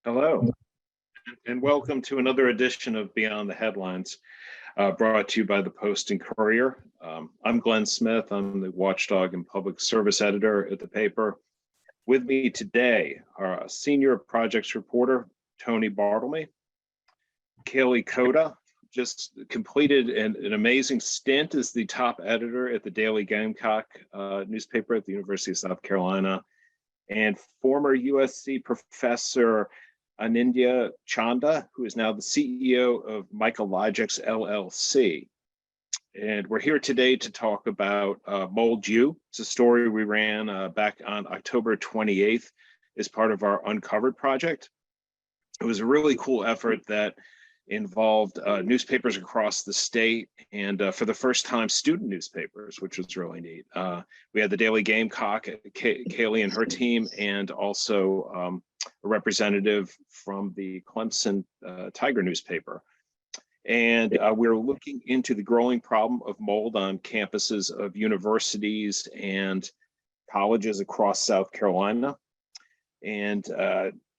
Hello, and welcome to another edition of Beyond the Headlines, brought to you by the Post and Courier. I'm Glenn Smith. I'm the Watchdog and Public Service Editor at the paper. With me today are Senior Projects Reporter Tony Bartelme, Kailey Cota, just completed an amazing stint as the top editor at the Daily Gamecock newspaper at the University of South Carolina, and former USC professor Anindya Chanda, who is now the CEO of Mycologics LLC. And we're here today to talk about Mold U. It's a story we ran back on October 28th as part of our Uncovered project. It was a really cool effort that involved newspapers across the state and for the first time student newspapers, which was really neat. We had the Daily Gamecock, Kailey and her team, and also a representative from the Clemson Tiger newspaper. And we're looking into the growing problem of mold on campuses of universities and colleges across South Carolina, and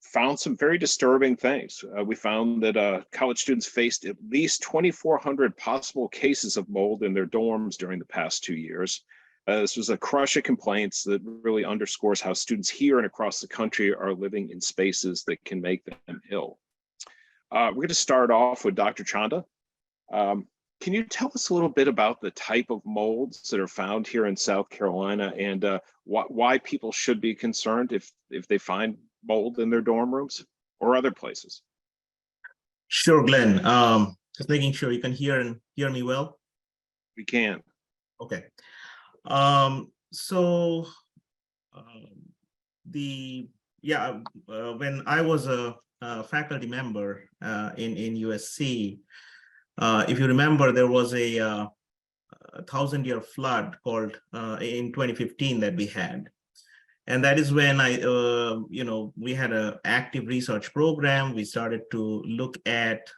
found some very disturbing things. We found that college students faced at least 2,400 possible cases of mold in their dorms during the past 2 years. This was a crush of complaints that really underscores how students here and across the country are living in spaces that can make them ill. We're going to start off with Dr. Chanda. Can you tell us a little bit about the type of molds that are found here in South Carolina and why people should be concerned if they find mold in their dorm rooms or other places? Sure, Glenn. Just making sure you can hear me well. We can. Okay. When I was a faculty member in USC, if you remember, there was a 1,000-year flood called in 2015 that we had. And that is when we had an active research program. We started to look at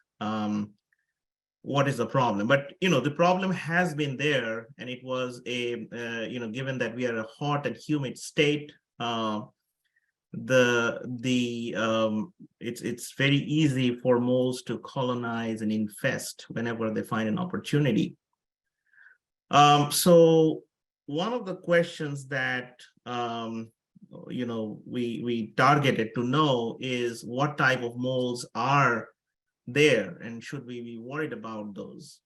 what is the problem. But, the problem has been there, and it was given that we are a hot and humid state, it's very easy for molds to colonize and infest whenever they find an opportunity. So one of the questions that we targeted to know is what type of molds are there, and should we be worried about those?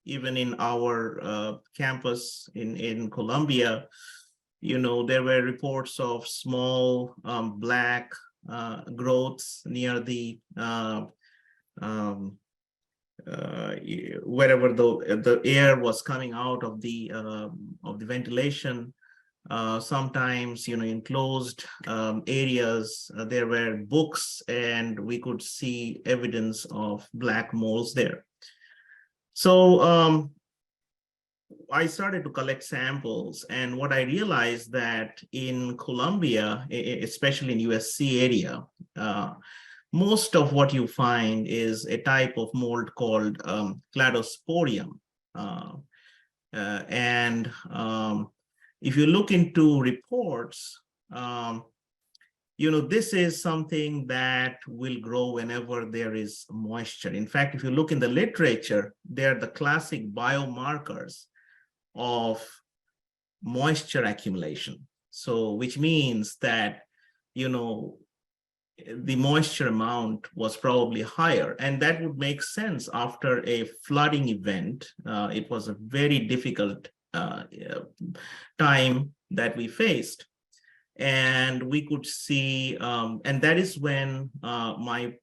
Even in our campus in Columbia, there were reports of small black growths near the wherever the air was coming out of the ventilation. Sometimes, in closed areas, there were books, and we could see evidence of black molds there. So I started to collect samples, and what I realized that in Columbia, especially in USC area, most of what you find is a type of mold called cladosporium. If you look into reports, this is something that will grow whenever there is moisture. In fact, if you look in the literature, they're the classic biomarkers of moisture accumulation. So, which means that, the moisture amount was probably higher, and that would make sense after a flooding event. It was a very difficult time that we faced, and we could see, and that is when at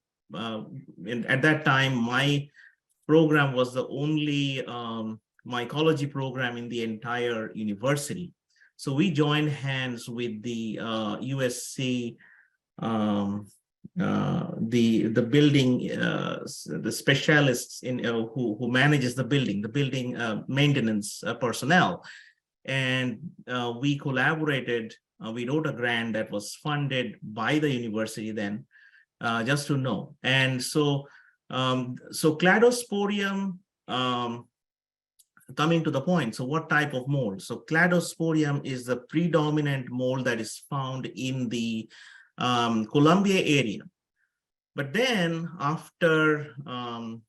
that time my program was the only mycology program in the entire university. So we joined hands with the USC, the building, the specialists in who manages the building maintenance personnel, and we collaborated. We wrote a grant that was funded by the university then, just to know. And so, cladosporium. Coming to the point, so what type of mold? So cladosporium is the predominant mold that is found in the Columbia area. But then after, I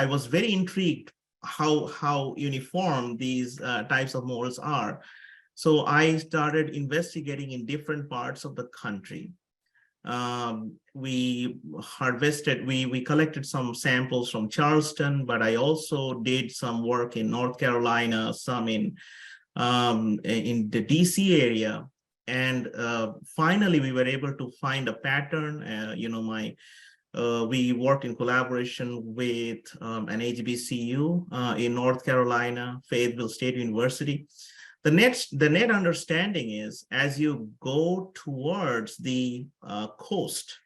was very intrigued how uniform these types of molds are. So I started investigating in different parts of the country. We collected some samples from Charleston, but I also did some work in North Carolina, some in the DC area. And finally, we were able to find a pattern. We worked in collaboration with an HBCU in North Carolina, Fayetteville State University. The net understanding is, as you go towards the coast,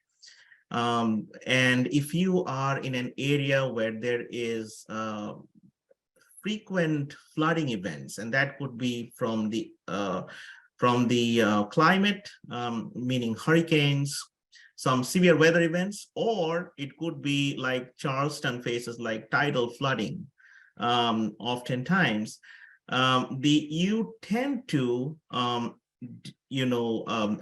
and if you are in an area where there is frequent flooding events, and that could be from the climate, meaning hurricanes, some severe weather events, or it could be like Charleston faces, like tidal flooding, oftentimes. You tend to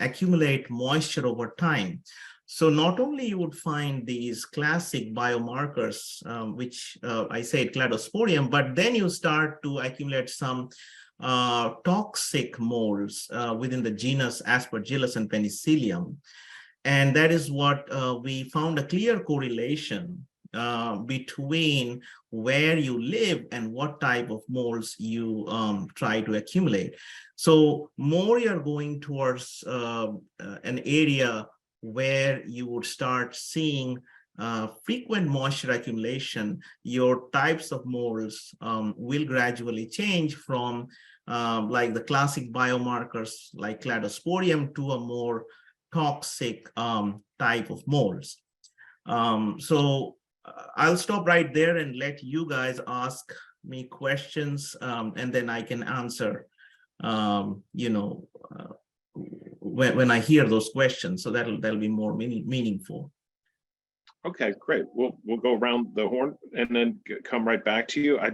accumulate moisture over time. So not only you would find these classic biomarkers, which I say cladosporium, but then you start to accumulate some toxic molds within the genus Aspergillus and Penicillium. And that is what we found a clear correlation between where you live and what type of molds you try to accumulate. So more you're going towards an area where you would start seeing frequent moisture accumulation, your types of molds will gradually change from like the classic biomarkers like cladosporium to a more toxic type of molds. So I'll stop right there and let you guys ask me questions, and then I can answer, when I hear those questions. So that'll be more meaningful. Okay, great. We'll go around the horn and then come right back to you. I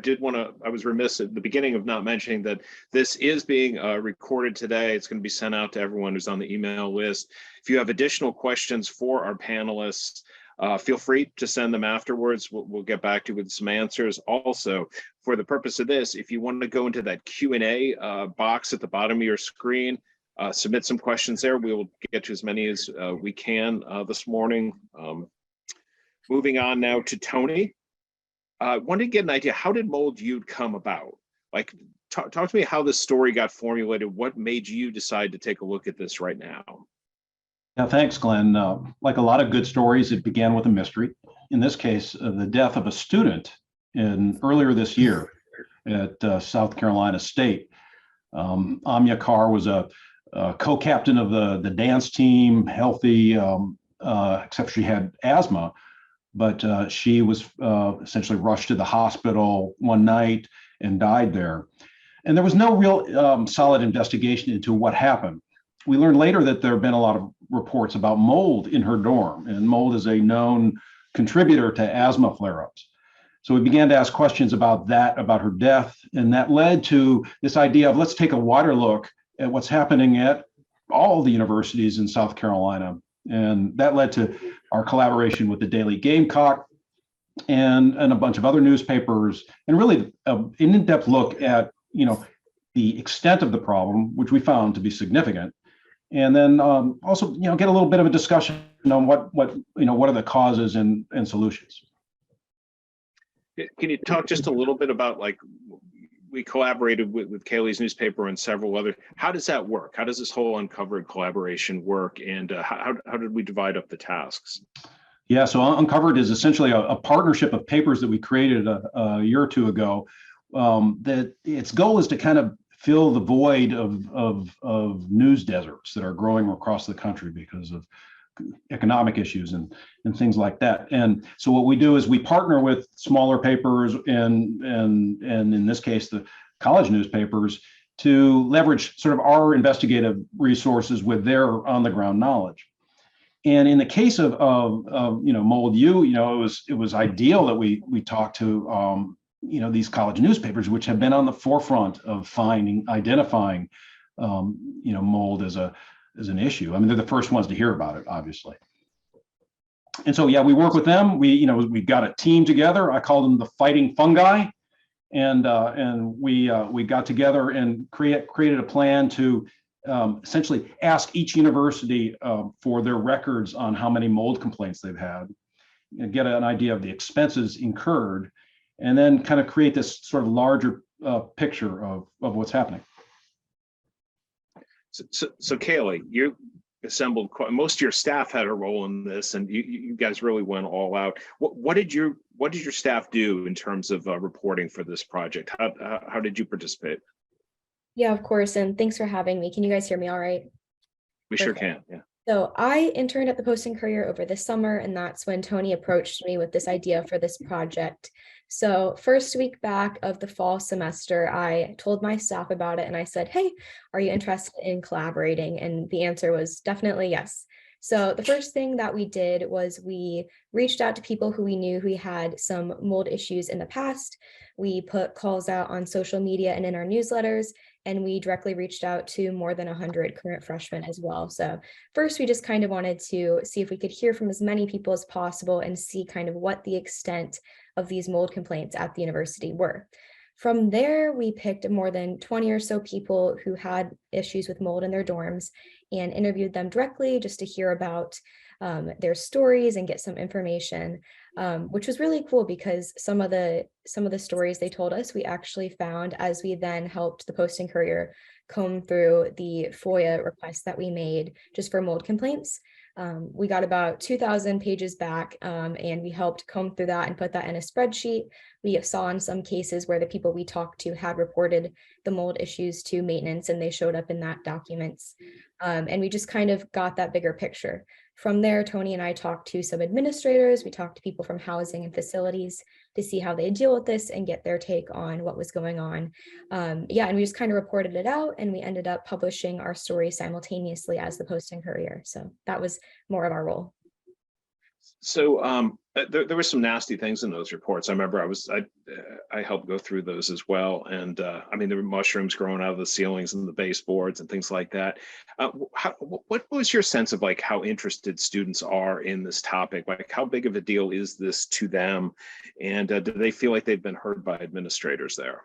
was remiss at the beginning of not mentioning that this is being recorded today. It's going to be sent out to everyone who's on the email list. If you have additional questions for our panelists, feel free to send them afterwards. We'll get back to you with some answers. Also, for the purpose of this, if you want to go into that Q&A box at the bottom of your screen, submit some questions there. We will get to as many as we can this morning. Moving on now to Tony. I wanted to get an idea, how did Mold You'd come about? Like, talk to me how this story got formulated. What made you decide to take a look at this right now? Yeah, thanks, Glenn. Like a lot of good stories, it began with a mystery. In this case, the death of a student earlier this year at South Carolina State. Amya Carr was a co-captain of the dance team, healthy, except she had asthma. But she was essentially rushed to the hospital one night and died there. And there was no real solid investigation into what happened. We learned later that there have been a lot of reports about mold in her dorm, and mold is a known contributor to asthma flare-ups. So we began to ask questions about her death, and that led to this idea of let's take a wider look at what's happening at all the universities in South Carolina. And that led to our collaboration with the Daily Gamecock and a bunch of other newspapers, and really an in-depth look at the extent of the problem, which we found to be significant, and then also get a little bit of a discussion on what are the causes and solutions. Can you talk just a little bit about, like, we collaborated with Kailey's newspaper and several other. How does that work? How does this whole Uncovered collaboration work? And how did we divide up the tasks? Yeah, so Uncovered is essentially a partnership of papers that we created a year or two ago. That its goal is to kind of fill the void of news deserts that are growing across the country because of economic issues and things like that. And so what we do is we partner with smaller papers and in this case the college newspapers to leverage sort of our investigative resources with their on the ground knowledge. And in the case of Mold You, it was ideal that we talked to these college newspapers, which have been on the forefront of identifying mold as an issue. I mean, they're the first ones to hear about it, obviously. And so, yeah, we work with them. We got a team together. I call them the Fighting Fungi, and we got together and created a plan to essentially ask each university for their records on how many mold complaints they've had, and get an idea of the expenses incurred, and then kind of create this sort of larger picture of what's happening. So Kailey, you assembled most of your staff had a role in this, and you guys really went all out. What did your staff do in terms of reporting for this project? How did you participate? Yeah, of course. And thanks for having me. Can you guys hear me all right? We sure can. Yeah. So I interned at the Post and Courier over the summer, and that's when Tony approached me with this idea for this project. So first week back of the fall semester, I told my staff about it and I said, hey, are you interested in collaborating? And the answer was definitely yes. So the first thing that we did was we reached out to people who we knew who had some mold issues in the past. We put calls out on social media and in our newsletters, and we directly reached out to more than 100 current freshmen as well. So first, we just kind of wanted to see if we could hear from as many people as possible and see kind of what the extent of these mold complaints at the university were. From there, we picked more than 20 or so people who had issues with mold in their dorms and interviewed them directly just to hear about their stories and get some information, which was really cool because some of the stories they told us we actually found as we then helped the Post and Courier comb through the FOIA requests that we made just for mold complaints. We got about 2,000 pages back, and we helped comb through that and put that in a spreadsheet. We saw in some cases where the people we talked to had reported the mold issues to maintenance, and they showed up in that documents. And we just kind of got that bigger picture. From there, Tony and I talked to some administrators. We talked to people from housing and facilities to see how they deal with this and get their take on what was going on. Yeah, and we just kind of reported it out, and we ended up publishing our story simultaneously as the Post and Courier. So that was more of our role. So there were some nasty things in those reports. I remember I helped go through those as well. And I mean, there were mushrooms growing out of the ceilings and the baseboards and things like that. What was your sense of like how interested students are in this topic? Like how big of a deal is this to them? And do they feel like they've been heard by administrators there?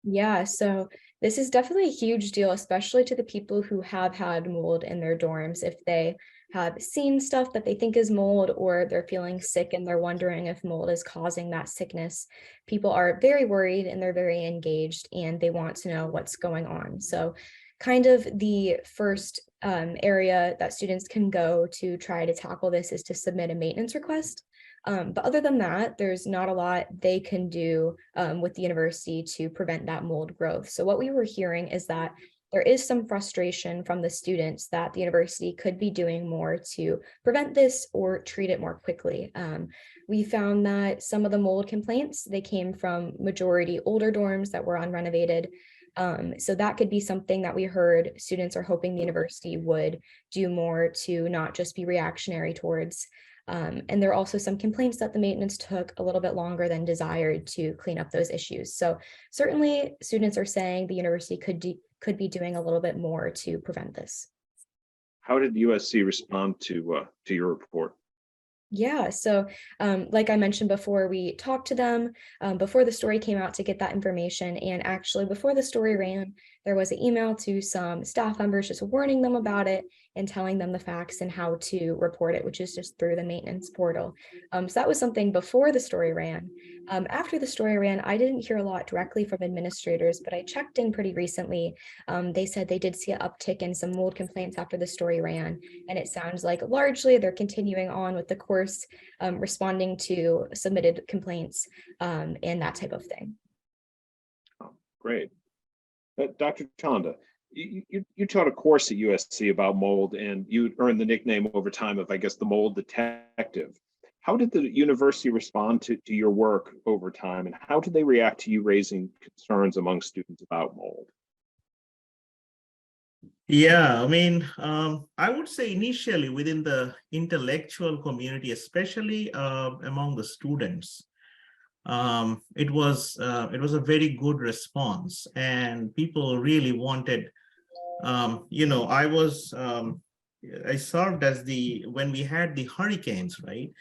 Yeah, so this is definitely a huge deal, especially to the people who have had mold in their dorms. If they have seen stuff that they think is mold, or they're feeling sick and they're wondering if mold is causing that sickness, people are very worried and they're very engaged and they want to know what's going on. So kind of the first area that students can go to try to tackle this is to submit a maintenance request. But other than that, there's not a lot they can do with the university to prevent that mold growth. So what we were hearing is that there is some frustration from the students that the university could be doing more to prevent this or treat it more quickly. We found that some of the mold complaints, they came from majority older dorms that were unrenovated. So that could be something that we heard students are hoping the university would do more to not just be reactionary towards. And there are also some complaints that the maintenance took a little bit longer than desired to clean up those issues. So certainly students are saying the university could be doing a little bit more to prevent this. How did USC respond to your report? Yeah, so like I mentioned before, we talked to them before the story came out to get that information. And actually before the story ran, there was an email to some staff members just warning them about it and telling them the facts and how to report it, which is just through the maintenance portal. So that was something before the story ran. After the story ran, I didn't hear a lot directly from administrators, but I checked in pretty recently. They said they did see an uptick in some mold complaints after the story ran. And it sounds like largely they're continuing on with the course, responding to submitted complaints and that type of thing. Oh, great. Dr. Chanda, you taught a course at USC about mold, and you earned the nickname over time of, I guess, the mold detective. How did the university respond to your work over time, and how did they react to you raising concerns among students about mold? Yeah, I mean, I would say initially within the intellectual community, especially among the students, it was a very good response, and people really wanted, I was I served as when we had the hurricanes, right?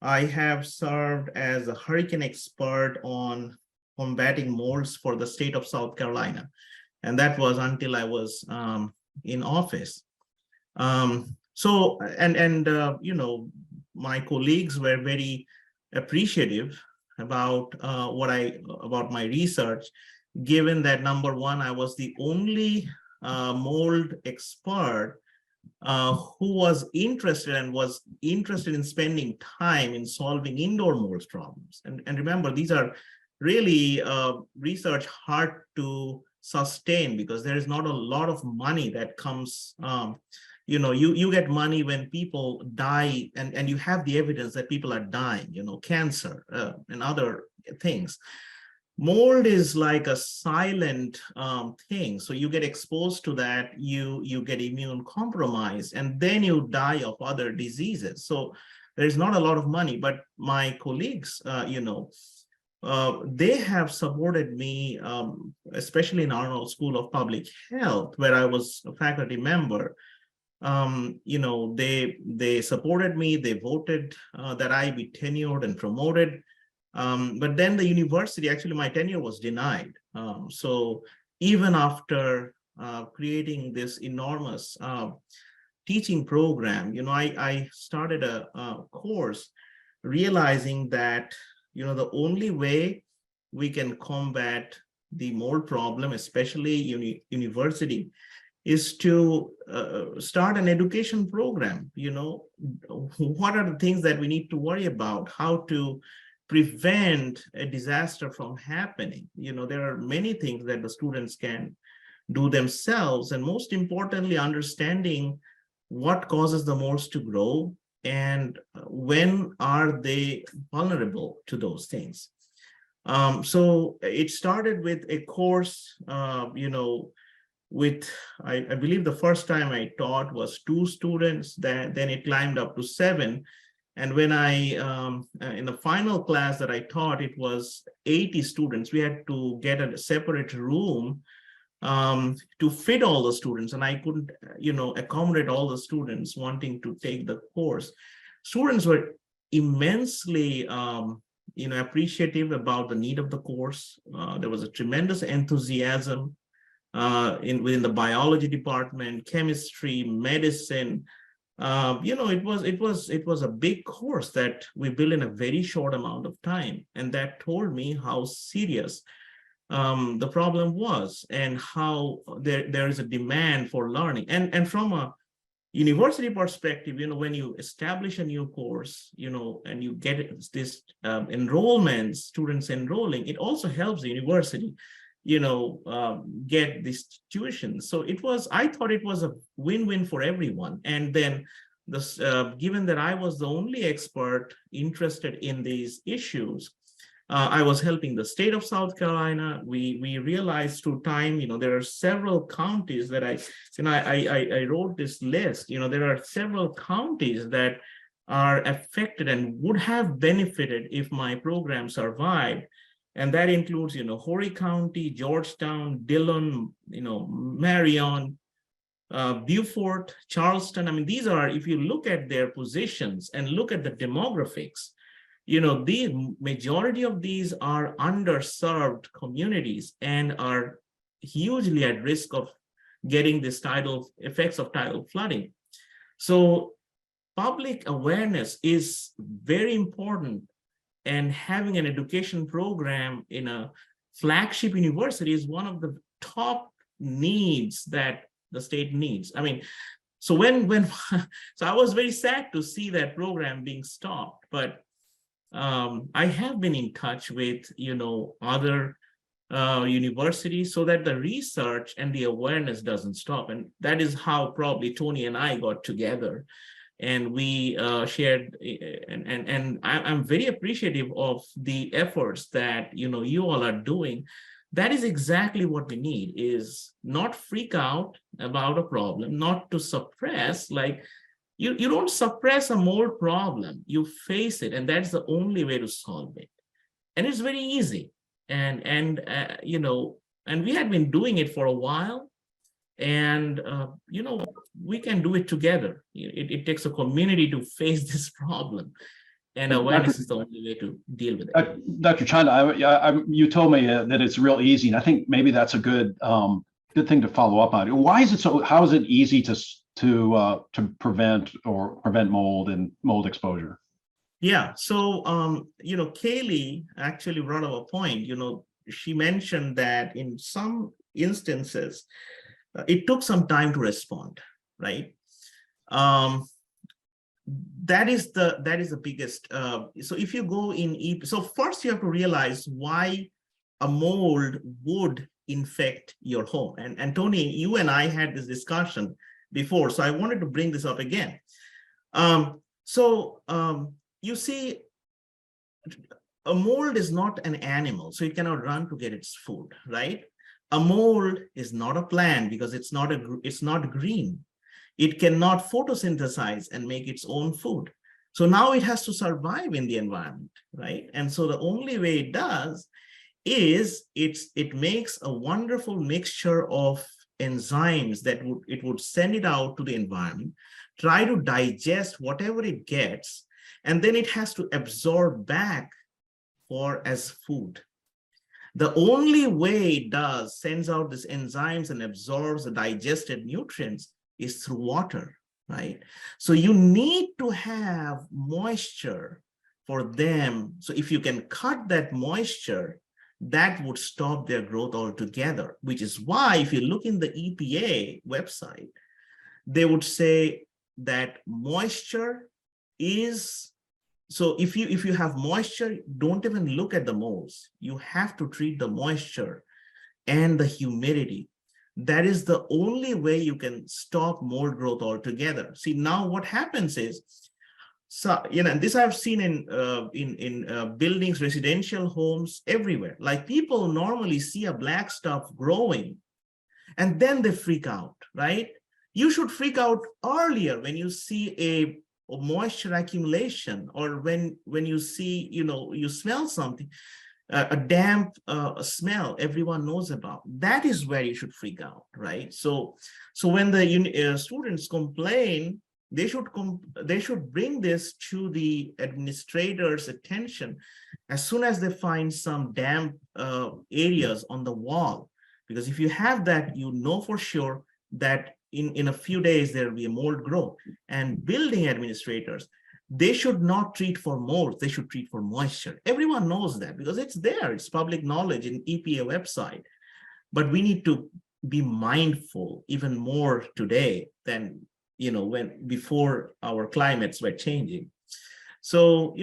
I have served as a hurricane expert on combating molds for the state of South Carolina. And that was until I was in office. My colleagues were very appreciative about about my research, given that, number one, I was the only mold expert who was interested in spending time in solving indoor mold problems. And remember, these are really research hard to sustain because there is not a lot of money that comes. You get money when people die and you have the evidence that people are dying, cancer and other things. Mold is like a silent thing. So you get exposed to that, you get immune compromised, and then you die of other diseases. So there's not a lot of money, but my colleagues, they have supported me, especially in Arnold School of Public Health, where I was a faculty member. They supported me, they voted that I be tenured and promoted. But then the university, actually my tenure was denied. So even after creating this enormous teaching program, I started a course realizing that, the only way we can combat the mold problem, especially university, is to start an education program. What are the things that we need to worry about, how to prevent a disaster from happening. There are many things that the students can do themselves, and most importantly, understanding what causes the molds to grow and when are they vulnerable to those things. So it started with a course, with, I believe the first time I taught was 2 students, then it climbed up to 7. And when in the final class that I taught, it was 80 students. We had to get a separate room to fit all the students. And I couldn't, accommodate all the students wanting to take the course. Students were immensely, appreciative about the need of the course. There was a tremendous enthusiasm within the biology department, chemistry, medicine. It was a big course that we built in a very short amount of time, and that told me how serious the problem was and how there is a demand for learning. And from a university perspective, when you establish a new course, and you get this enrollment, students enrolling, it also helps the university get this tuition. So I thought it was a win-win for everyone. And then given that I was the only expert interested in these issues, I was helping the state of South Carolina. We realized through time, there are several counties that I wrote this list. There are several counties that are affected and would have benefited if my program survived. And that includes, Horry County, Georgetown, Dillon, Marion, Beaufort, Charleston. I mean, these are, if you look at their positions and look at the demographics, the majority of these are underserved communities and are hugely at risk of getting this effects of tidal flooding. So public awareness is very important. And having an education program in a flagship university is one of the top needs that the state needs. I mean, so so I was very sad to see that program being stopped, but I have been in touch with, other universities so that the research and the awareness doesn't stop. And that is how probably Tony and I got together. And we shared, and I'm very appreciative of the efforts that you all are doing. That is exactly what we need, is not freak out about a problem, not to suppress. Like you don't suppress a mold problem, you face it, and that's the only way to solve it. And it's very easy. And we had been doing it for a while. And, we can do it together. It takes a community to face this problem. And awareness is the only way to deal with it. Dr. Chanda, you told me that it's real easy, and I think maybe that's a good thing to follow up on. Why is it so? How is it easy to prevent mold and mold exposure? Yeah. So, Kailey actually brought up a point. She mentioned that in some instances, it took some time to respond, right? That is the biggest. So if you go in, so first you have to realize why a mold would infect your home. And Tony, you and I had this discussion before, so I wanted to bring this up again. You see, a mold is not an animal, so it cannot run to get its food, right? A mold is not a plant because it's not green. It cannot photosynthesize and make its own food. So now it has to survive in the environment, right? And so the only way it does is it makes a wonderful mixture of enzymes that it would send it out to the environment, try to digest whatever it gets, and then it has to absorb back as food. The only way it sends out these enzymes and absorbs the digested nutrients is through water, right? So you need to have moisture for them. So if you can cut that moisture, that would stop their growth altogether, which is why if you look in the EPA website, they would say that moisture is, so if you have moisture, don't even look at the molds. You have to treat the moisture and the humidity. That is the only way you can stop mold growth altogether. See, now what happens is, so and this I've seen in buildings, residential homes, everywhere. Like people normally see a black stuff growing, and then they freak out, right? You should freak out earlier when you see a moisture accumulation, or when you see, you smell something, a damp smell everyone knows about. That is where you should freak out, right? So when the students complain, they should bring this to the administrator's attention as soon as they find some damp areas on the wall, because if you have that, for sure that in a few days there will be a mold growth. And building administrators, they should not treat for mold, they should treat for moisture. Everyone knows that because it's there, it's public knowledge in EPA website. But we need to be mindful even more today than before our climates were changing. So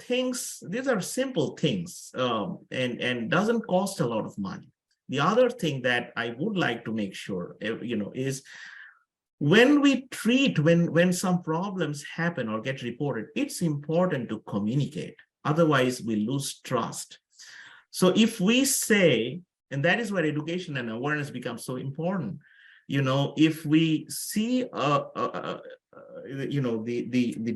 these are simple things, and doesn't cost a lot of money. The other thing that I would like to make sure is when we treat, when some problems happen or get reported, it's important to communicate. Otherwise, we lose trust. So if we say, and that is where education and awareness becomes so important, if we see the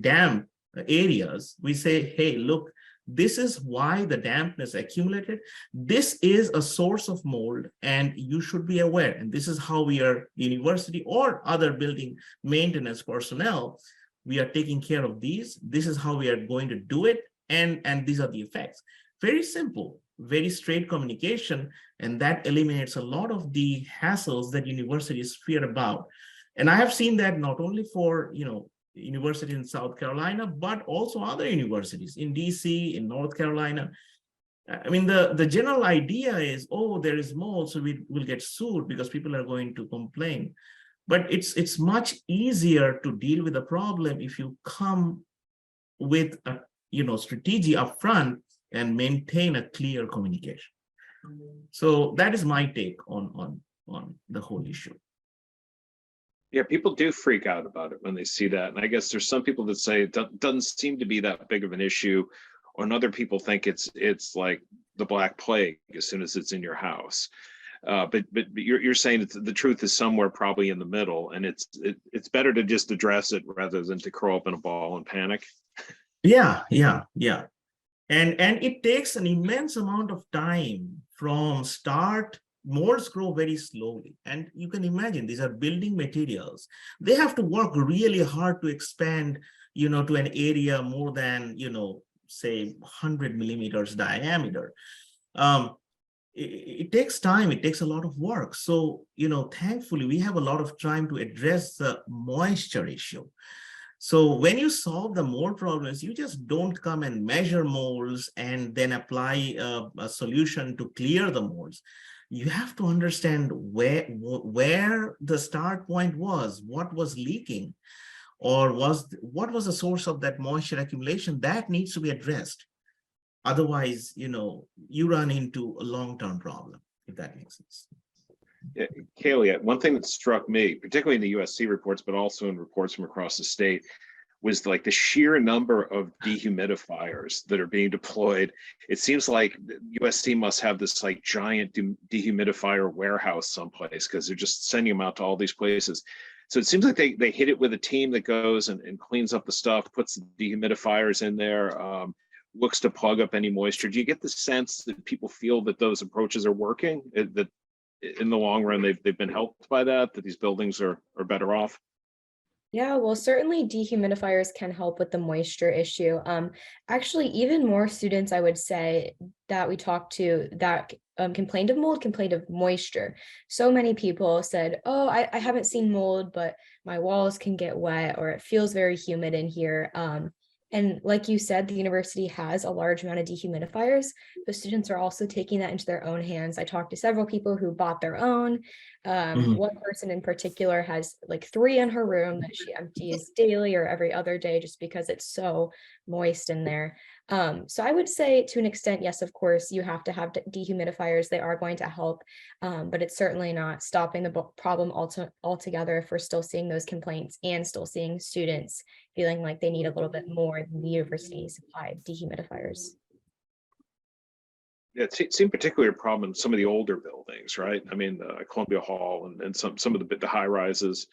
damp areas, we say, hey, look, this is why the dampness accumulated. This is a source of mold, and you should be aware. And this is how we are, university or other building maintenance personnel, we are taking care of these. This is how we are going to do it. And these are the effects. Very simple, very straight communication. And that eliminates a lot of the hassles that universities fear about. And I have seen that not only for, university in South Carolina, but also other universities in DC, in North Carolina. I mean, the general idea is, oh, there is mold, so we will get sued because people are going to complain. But it's much easier to deal with a problem if you come with a strategy upfront and maintain a clear communication. So that is my take on the whole issue. Yeah, people do freak out about it when they see that. And I guess there's some people that say it doesn't seem to be that big of an issue, and other people think it's like the Black Plague as soon as it's in your house. But you're saying the truth is somewhere probably in the middle, and it's better to just address it rather than to curl up in a ball and panic. Yeah. And it takes an immense amount of time from start molds grow very slowly. And you can imagine these are building materials. They have to work really hard to expand, to an area more than, say 100 millimeters diameter. It takes time, it takes a lot of work. So, thankfully, we have a lot of time to address the moisture issue. So when you solve the mold problems, you just don't come and measure molds and then apply a solution to clear the molds. You have to understand where the start point was, what was leaking, or what was the source of that moisture accumulation. That needs to be addressed. Otherwise, you run into a long-term problem, if that makes sense. Yeah, Kailey, one thing that struck me, particularly in the USC reports, but also in reports from across the state, was like the sheer number of dehumidifiers that are being deployed. It seems like USC must have this like giant dehumidifier warehouse someplace, because they're just sending them out to all these places. So it seems like they hit it with a team that goes and cleans up the stuff, puts the dehumidifiers in there, looks to plug up any moisture. Do you get the sense that people feel that those approaches are working, that in the long run they've been helped by that these buildings are better off? Yeah, well, certainly dehumidifiers can help with the moisture issue. Actually, even more students, I would say, that we talked to that complained of mold, complained of moisture. So many people said, oh, I haven't seen mold, but my walls can get wet, or it feels very humid in here. And like you said, the university has a large amount of dehumidifiers, but students are also taking that into their own hands. I talked to several people who bought their own. One person in particular has like 3 in her room that she empties daily or every other day, just because it's so moist in there. So I would say, to an extent, yes, of course, you have to have dehumidifiers. They are going to help, but it's certainly not stopping the problem altogether if we're still seeing those complaints and still seeing students feeling like they need a little bit more than the university supplied dehumidifiers. Yeah, it seemed particularly a problem in some of the older buildings, right? I mean, Columbia Hall and some of the high rises.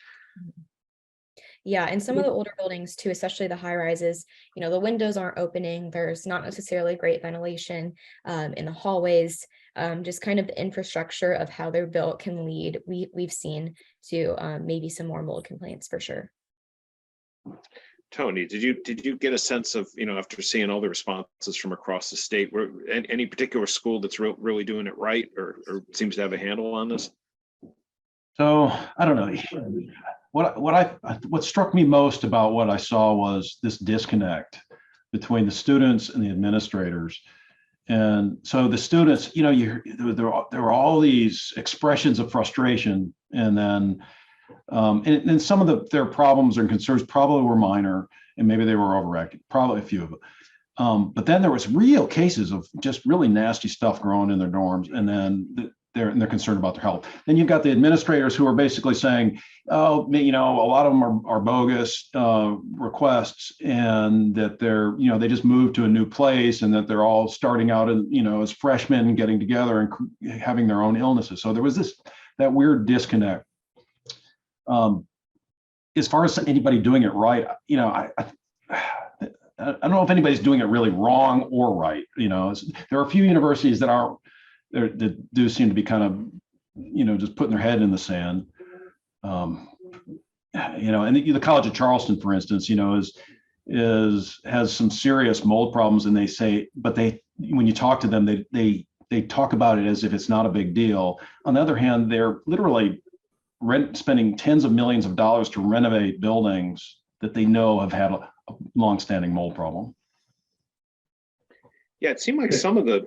Yeah, and some of the older buildings too, especially the high rises, the windows aren't opening. There's not necessarily great ventilation in the hallways. Just kind of the infrastructure of how they're built can lead, we've seen, to maybe some more mold complaints for sure. Tony, did you get a sense of, after seeing all the responses from across the state, where any particular school that's really doing it right, or seems to have a handle on this? So I don't know. What struck me most about what I saw was this disconnect between the students and the administrators. And so the students, there were all these expressions of frustration, and then and some of their problems and concerns probably were minor, and maybe they were overreacting, probably a few of them. But then there was real cases of just really nasty stuff growing in their dorms, and then they're concerned about their health. Then you've got the administrators who are basically saying, oh, a lot of them are bogus requests, and that they just moved to a new place, and that they're all starting out as freshmen, getting together and having their own illnesses. So there was that weird disconnect. As far as anybody doing it right, I don't know if anybody's doing it really wrong or right. There are a few universities that do seem to be kind of, just putting their head in the sand. And the College of Charleston, for instance, has some serious mold problems, and they say, but when you talk to them, they talk about it as if it's not a big deal. On the other hand, they're literally spending tens of millions of dollars to renovate buildings that they know have had a longstanding mold problem. Yeah, it seemed like some of the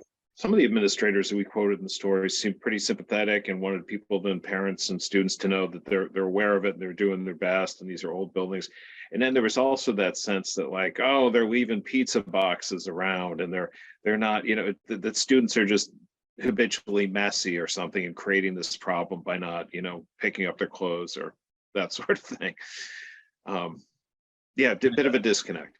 administrators that we quoted in the stories seemed pretty sympathetic and wanted people, then parents and students, to know that they're aware of it and they're doing their best, and these are old buildings. And then there was also that sense that, like, oh, they're leaving pizza boxes around, and they're not, that students are just habitually messy or something, and creating this problem by not, picking up their clothes or that sort of thing. Yeah, a bit of a disconnect.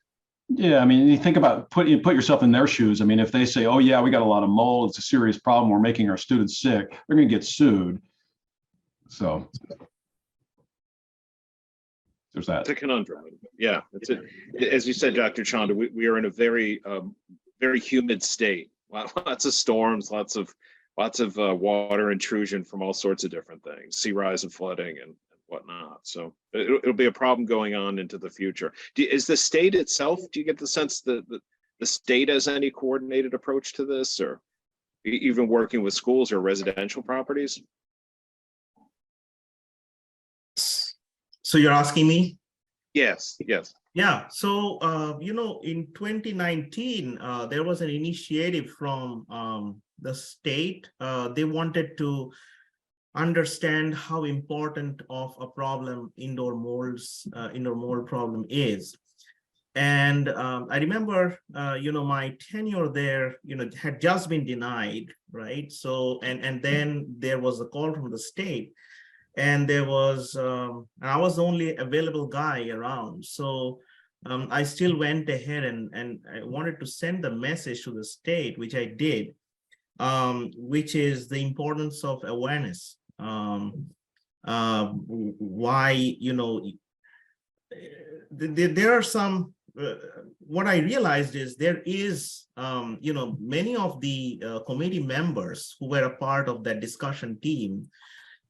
Yeah, I mean, you think about put yourself in their shoes. I mean, if they say, "Oh yeah, we got a lot of mold. It's a serious problem. We're making our students sick," they're going to get sued. So there's that. It's a conundrum. Yeah, as you said, Dr. Chanda, we are in a very, very humid state. Lots of storms, lots of lots of water intrusion from all sorts of different things, sea rise and flooding and whatnot. So it'll be a problem going on into the future. Is the state itself, do you get the sense that the state has any coordinated approach to this, or even working with schools or residential properties? So you're asking me? Yes, yes. Yeah, so in 2019, there was an initiative from the state. They wanted to understand how important of a problem indoor mold problem is. And I remember, my tenure there, had just been denied, right? So, and then there was a call from the state, and there was, I was the only available guy around. So I still went ahead and I wanted to send the message to the state, which I did, which is the importance of awareness. Why, there are some, what I realized is there is, many of the committee members who were a part of that discussion team,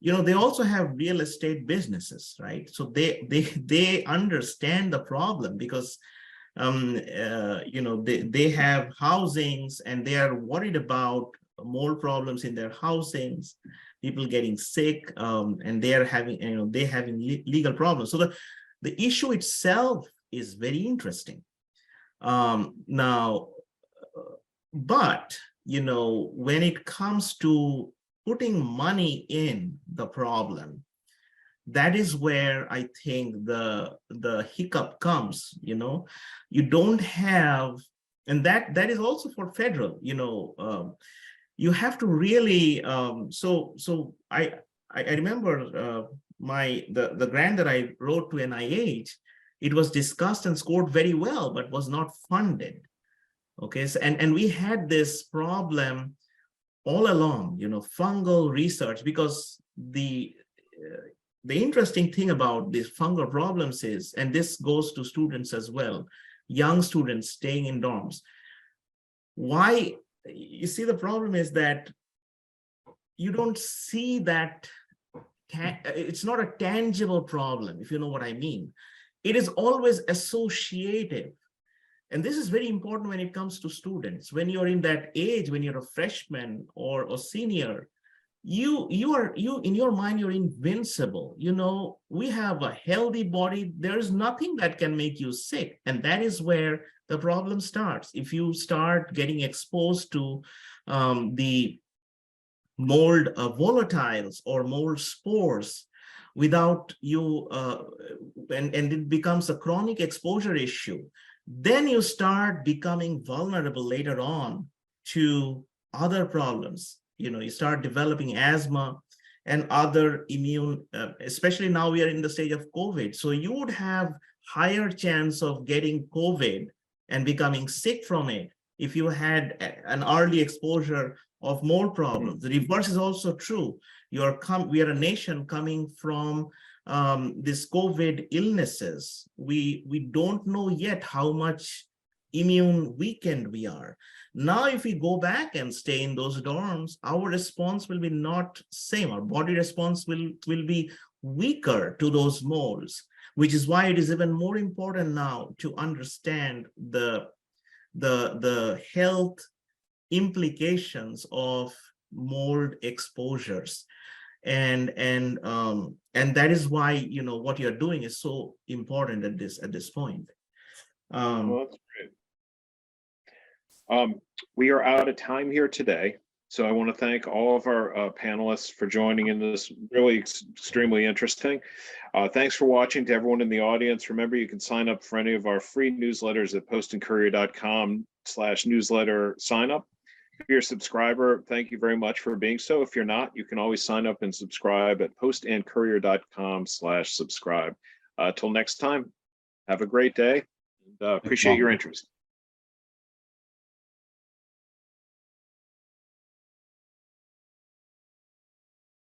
they also have real estate businesses, right? So they understand the problem because, they have housings and they are worried about mold problems in their housings, people getting sick, and they are having, legal problems. So the issue itself is very interesting. Now, but, when it comes to putting money in the problem, that is where I think the hiccup comes. You don't have, and that is also for federal, you have to really, so I remember the grant that I wrote to NIH, it was discussed and scored very well, but was not funded. Okay, so and we had this problem all along, fungal research, because the interesting thing about these fungal problems is, and this goes to students as well, young students staying in dorms. Why? You see, the problem is that you don't see that, it's not a tangible problem, if you know what I mean. It is always associative. And this is very important when it comes to students. When you're in that age, when you're a freshman or a senior, you in your mind, you're invincible. We have a healthy body. There's nothing that can make you sick. And that is where the problem starts. If you start getting exposed to the mold volatiles or mold spores without you, and it becomes a chronic exposure issue, then you start becoming vulnerable later on to other problems. You start developing asthma and other immune, especially now we are in the stage of COVID. So you would have higher chance of getting COVID and becoming sick from it if you had an early exposure of mold problems. The reverse is also true. We are a nation coming from this COVID illnesses. We don't know yet how much immune weakened we are. Now, if we go back and stay in those dorms, our response will be not same. Our body response will be weaker to those molds, which is why it is even more important now to understand the health implications of mold exposures. And that is why what you're doing is so important at this point. Well, that's great. We are out of time here today, so I want to thank all of our panelists for joining in this really extremely interesting. Thanks for watching to everyone in the audience. Remember, you can sign up for any of our free newsletters at postandcourier.com/newsletter sign up. If you're a subscriber, thank you very much for being so. If you're not, you can always sign up and subscribe at postandcourier.com/subscribe. Till next time, have a great day. And appreciate your interest.